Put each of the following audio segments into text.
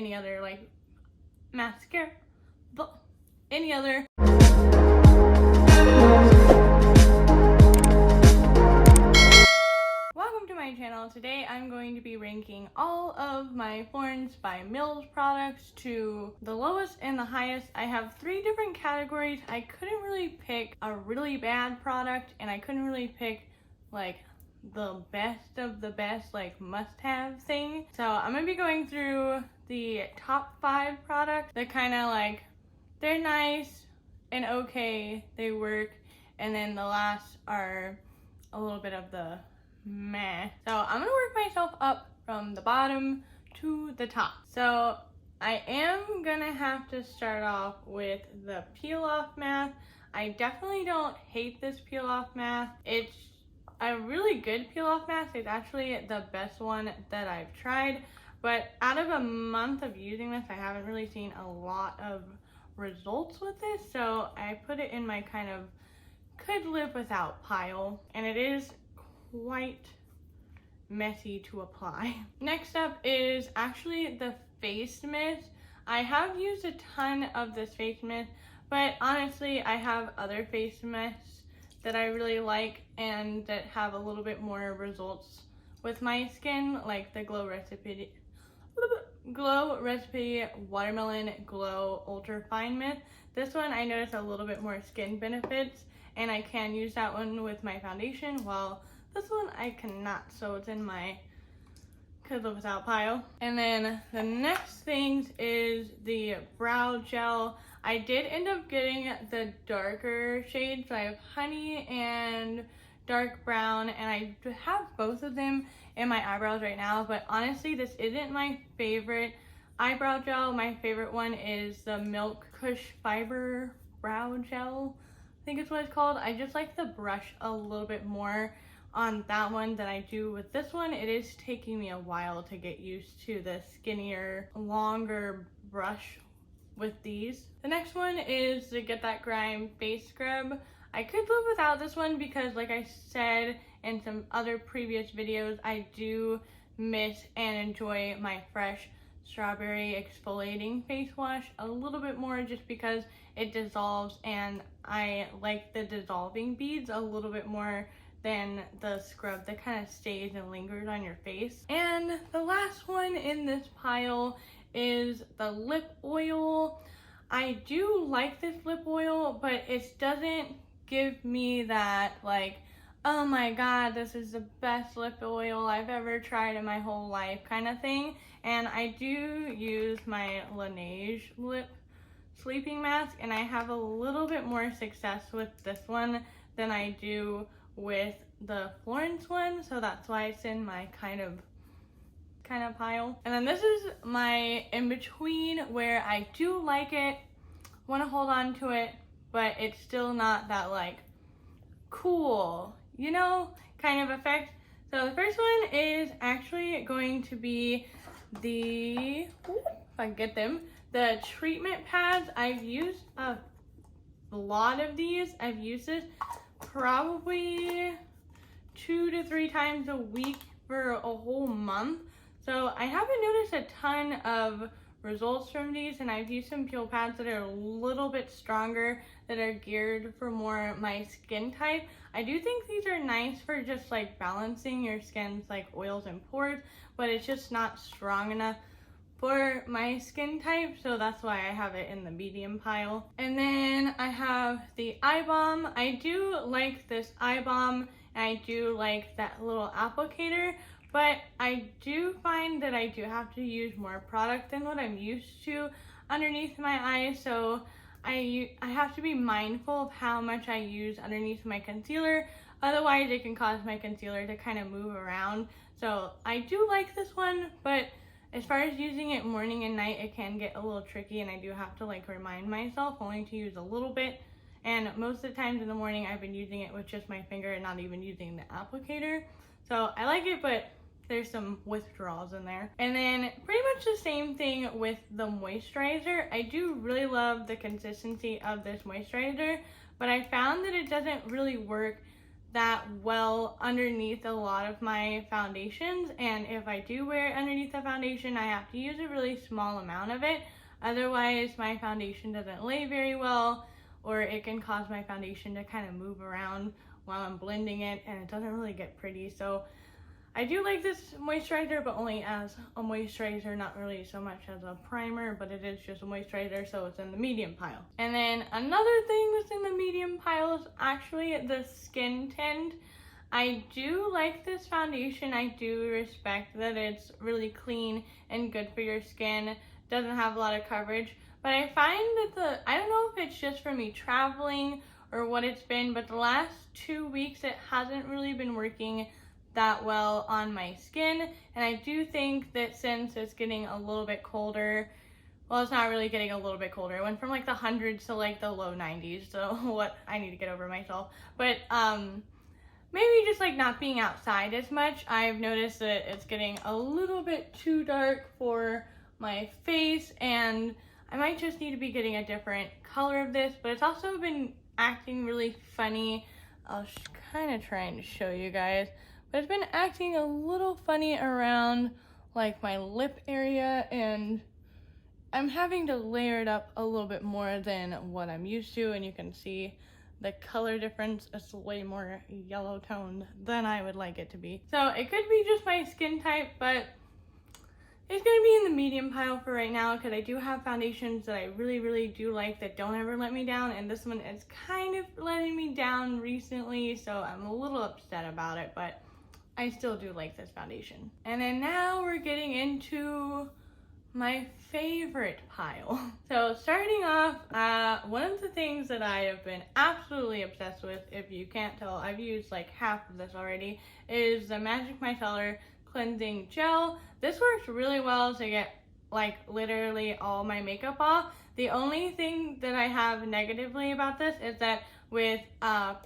any other like mascara, but any other. Welcome to my channel. Today I'm going to be ranking all of my Florence by Mills products to the lowest and the highest. I have 3 different categories. I couldn't really pick a really bad product, and I couldn't really pick like the best of the best, like must-have thing. So I'm gonna be going through the top 5 products that kind of like, they're nice and okay, they work, and then the last are a little bit of the meh. So I'm gonna work myself up from the bottom to the top. So I am gonna have to start off with the peel off mask. I definitely don't hate this peel off mask. It's a really good peel off mask. It's actually the best one that I've tried, but out of a month of using this, I haven't really seen a lot of results with this, so I put it in my kind of could live without pile, and it is quite messy to apply. Next up is actually the face mist. I have used a ton of this face mist, but honestly I have other face mists that I really like and that have a little bit more results with my skin, like the Glow Recipe Watermelon Glow Ultra Fine Mist. This one I noticed a little bit more skin benefits, and I can use that one with my foundation, while this one I cannot, so it's in my could live without pile. And then the next thing is the brow gel. I did end up getting the darker shades, so I have honey and dark brown, and I have both of them in my eyebrows right now, but honestly this isn't my favorite eyebrow gel. My favorite one is the Milk Kush Fiber Brow Gel, I think it's what it's called. I just like the brush a little bit more on that one than I do with this one. It is taking me a while to get used to the skinnier, longer brush with these. The next one is the Get That Grime Face Scrub. I could live without this one because, like I said in some other previous videos, I do miss and enjoy my fresh strawberry exfoliating face wash a little bit more, just because it dissolves, and I like the dissolving beads a little bit more than the scrub that kind of stays and lingers on your face. And the last one in this pile is the lip oil. I do like this lip oil, but it doesn't give me that like, oh my god, this is the best lip oil I've ever tried in my whole life kind of thing. And I do use my Laneige lip sleeping mask, and I have a little bit more success with this one than I do with the Florence one, so that's why it's in my kind of pile. And then this is my in-between, where I do like it, want to hold on to it, but it's still not that like cool, you know, kind of effect. So the first one is actually going to be the, if I can get them, the treatment pads. I've used a lot of these. I've used this probably 2 to 3 times a week for a whole month. So I haven't noticed a ton of results from these, and I've used some peel pads that are a little bit stronger, that are geared for more my skin type. I do think these are nice for just like balancing your skin's like oils and pores, but it's just not strong enough for my skin type, so that's why I have it in the medium pile. And then I have the eye balm. I do like this eye balm, and I do like that little applicator, but I do find that I do have to use more product than what I'm used to underneath my eyes, so I have to be mindful of how much I use underneath my concealer. Otherwise it can cause my concealer to kind of move around. So I do like this one, but as far as using it morning and night, it can get a little tricky, and I do have to like remind myself only to use a little bit. And most of the times in the morning I've been using it with just my finger and not even using the applicator. So I like it, but there's some withdrawals in there. And then pretty much the same thing with the moisturizer. I do really love the consistency of this moisturizer, but I found that it doesn't really work that well underneath a lot of my foundations, and if I do wear it underneath the foundation, I have to use a really small amount of it. Otherwise, my foundation doesn't lay very well, or it can cause my foundation to kind of move around while I'm blending it, and it doesn't really get pretty. So I do like this moisturizer, but only as a moisturizer, not really so much as a primer, but it is just a moisturizer, so it's in the medium pile. And then another thing that's in the medium pile is actually the Skin Tint. I do like this foundation. I do respect that it's really clean and good for your skin. Doesn't have a lot of coverage, but I find that I don't know if it's just for me traveling or what it's been, but the last 2 weeks it hasn't really been working that well on my skin. And I do think that since it's getting a little bit colder, well, it's not really getting a little bit colder. It went from like the hundreds to like the low 90s, so what, I need to get over myself. But maybe just like not being outside as much, I've noticed that it's getting a little bit too dark for my face, and I might just need to be getting a different color of this. But it's also been acting really funny. I was kind of trying to show you guys, but it's been acting a little funny around like my lip area, and I'm having to layer it up a little bit more than what I'm used to, and you can see the color difference is way more yellow toned than I would like it to be. So it could be just my skin type, but it's gonna be in the medium pile for right now, because I do have foundations that I really do like that don't ever let me down, and this one is kind of letting me down recently, so I'm a little upset about it, but I still do like this foundation. And then now we're getting into my favorite pile. So starting off, one of the things that I have been absolutely obsessed with, if you can't tell, I've used like half of this already, is the Magic Micellar Cleansing Gel. This works really well to get like literally all my makeup off. The only thing that I have negatively about this is that with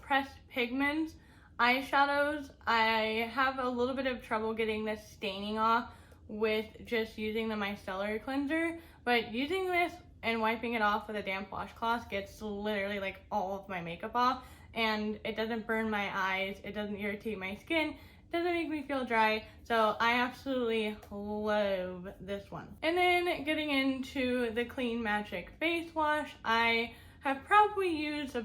pressed pigments, eyeshadows, I have a little bit of trouble getting this staining off with just using the Micellar cleanser, but using this and wiping it off with a damp washcloth gets literally like all of my makeup off, and it doesn't burn my eyes, it doesn't irritate my skin, it doesn't make me feel dry, so I absolutely love this one. And then getting into the Clean Magic face wash, I have probably used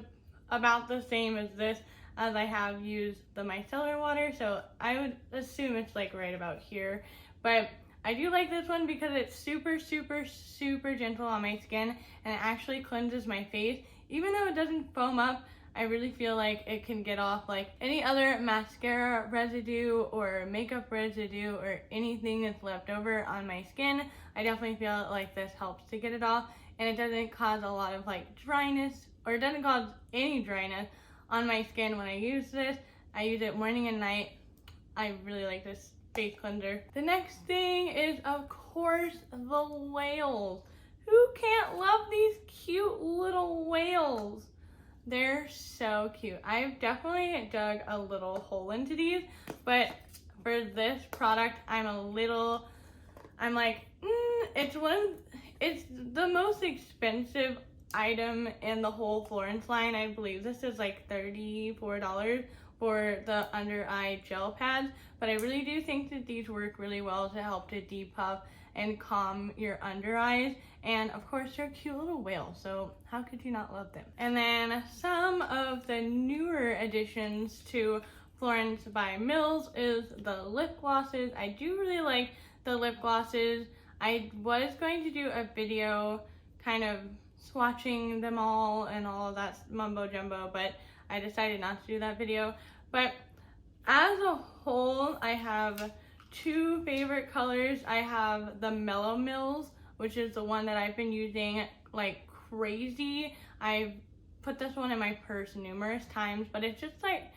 about the same as this as I have used the micellar water, so I would assume it's like right about here. But I do like this one because it's super gentle on my skin, and it actually cleanses my face. Even though it doesn't foam up, I really feel like it can get off like any other mascara residue or makeup residue or anything that's left over on my skin. I definitely feel like this helps to get it off, and it doesn't cause a lot of like dryness, or it doesn't cause any dryness on my skin when I use this. I use it morning and night. I really like this face cleanser. The next thing is, of course, the whales. Who can't love these cute little whales? They're so cute. I've definitely dug a little hole into these, but for this product, I'm like, it's the most expensive item in the whole Florence line. I believe this is like $34 for the under eye gel pads, but I really do think that these work really well to help to depuff and calm your under eyes. And of course, they're cute little whales, so how could you not love them? And then some of the newer additions to Florence by Mills is the lip glosses. I do really like the lip glosses. I was going to do a video kind of swatching them all and all of that mumbo jumbo, but I decided not to do that video. But as a whole, I have two favorite colors. I have the Mellow Mills, which is the one that I've been using like crazy. I've put this one in my purse numerous times, but it's just like,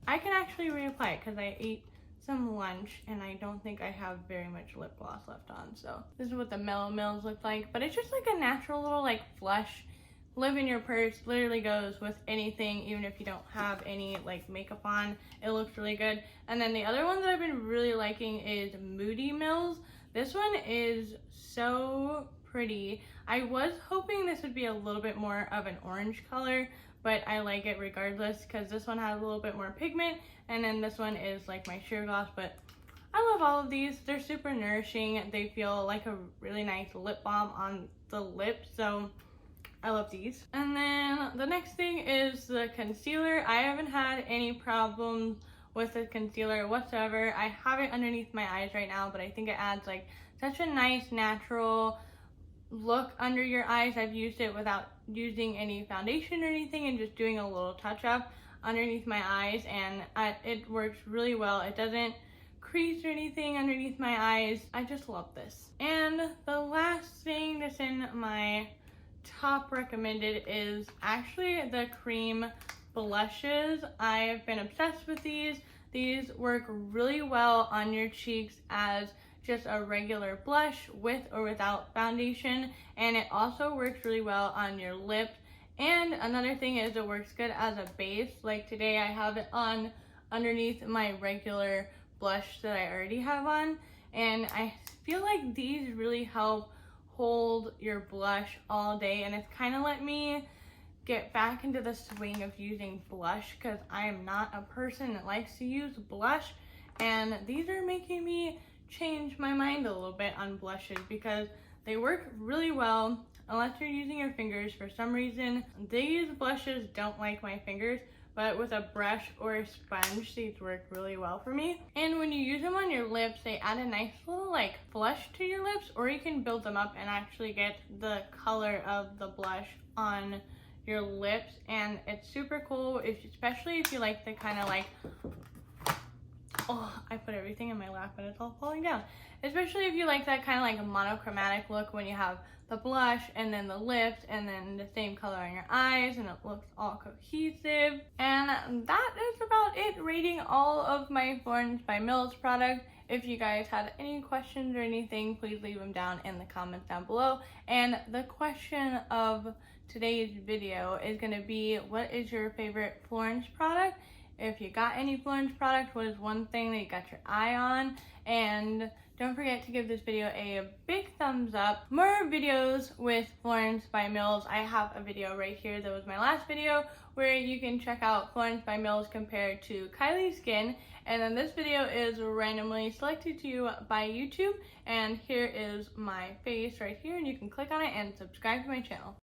I can actually reapply it because I ate some lunch and I don't think I have very much lip gloss left on. So this is what the Mellow Mills look like, but it's just like a natural little like flush, live in your purse, literally goes with anything, even if you don't have any like makeup on. It looks really good. And then the other one that I've been really liking is Moody Mills. This one is so pretty. I was hoping this would be a little bit more of an orange color, but I like it regardless because this one has a little bit more pigment, and then this one is like my sheer gloss. But I love all of these. They're super nourishing. They feel like a really nice lip balm on the lips, so I love these. And then the next thing is the concealer. I haven't had any problems with the concealer whatsoever. I have it underneath my eyes right now, but I think it adds like such a nice natural look under your eyes. I've used it without using any foundation or anything and just doing a little touch up underneath my eyes, and it works really well. It doesn't crease or anything underneath my eyes. I just love this. And the last thing that's in my top recommended is actually the cream blushes. I've been obsessed with these. These work really well on your cheeks as just a regular blush with or without foundation, and it also works really well on your lips. And another thing is it works good as a base. Like today I have it on underneath my regular blush that I already have on, and I feel like these really help hold your blush all day, and it's kind of let me get back into the swing of using blush because I am not a person that likes to use blush, and these are making me change my mind a little bit on blushes because they work really well unless you're using your fingers. For some reason these blushes don't like my fingers, but with a brush or a sponge these work really well for me. And when you use them on your lips, they add a nice little like flush to your lips, or you can build them up and actually get the color of the blush on your lips, and it's super cool, especially if you like the kind of like, oh, I put everything in my lap and it's all falling down. Especially if you like that kind of like a monochromatic look when you have the blush and then the lips and then the same color on your eyes, and it looks all cohesive. And that is about it rating all of my Florence by Mills products. If you guys had any questions or anything, please leave them down in the comments down below. And the question of today's video is going to be, what is your favorite Florence product? If you got any Florence product, what is one thing that you got your eye on? And don't forget to give this video a big thumbs up. More videos with Florence by Mills. I have a video right here that was my last video where you can check out Florence by Mills compared to Kylie's Skin. And then this video is randomly selected to you by YouTube. And here is my face right here, and you can click on it and subscribe to my channel.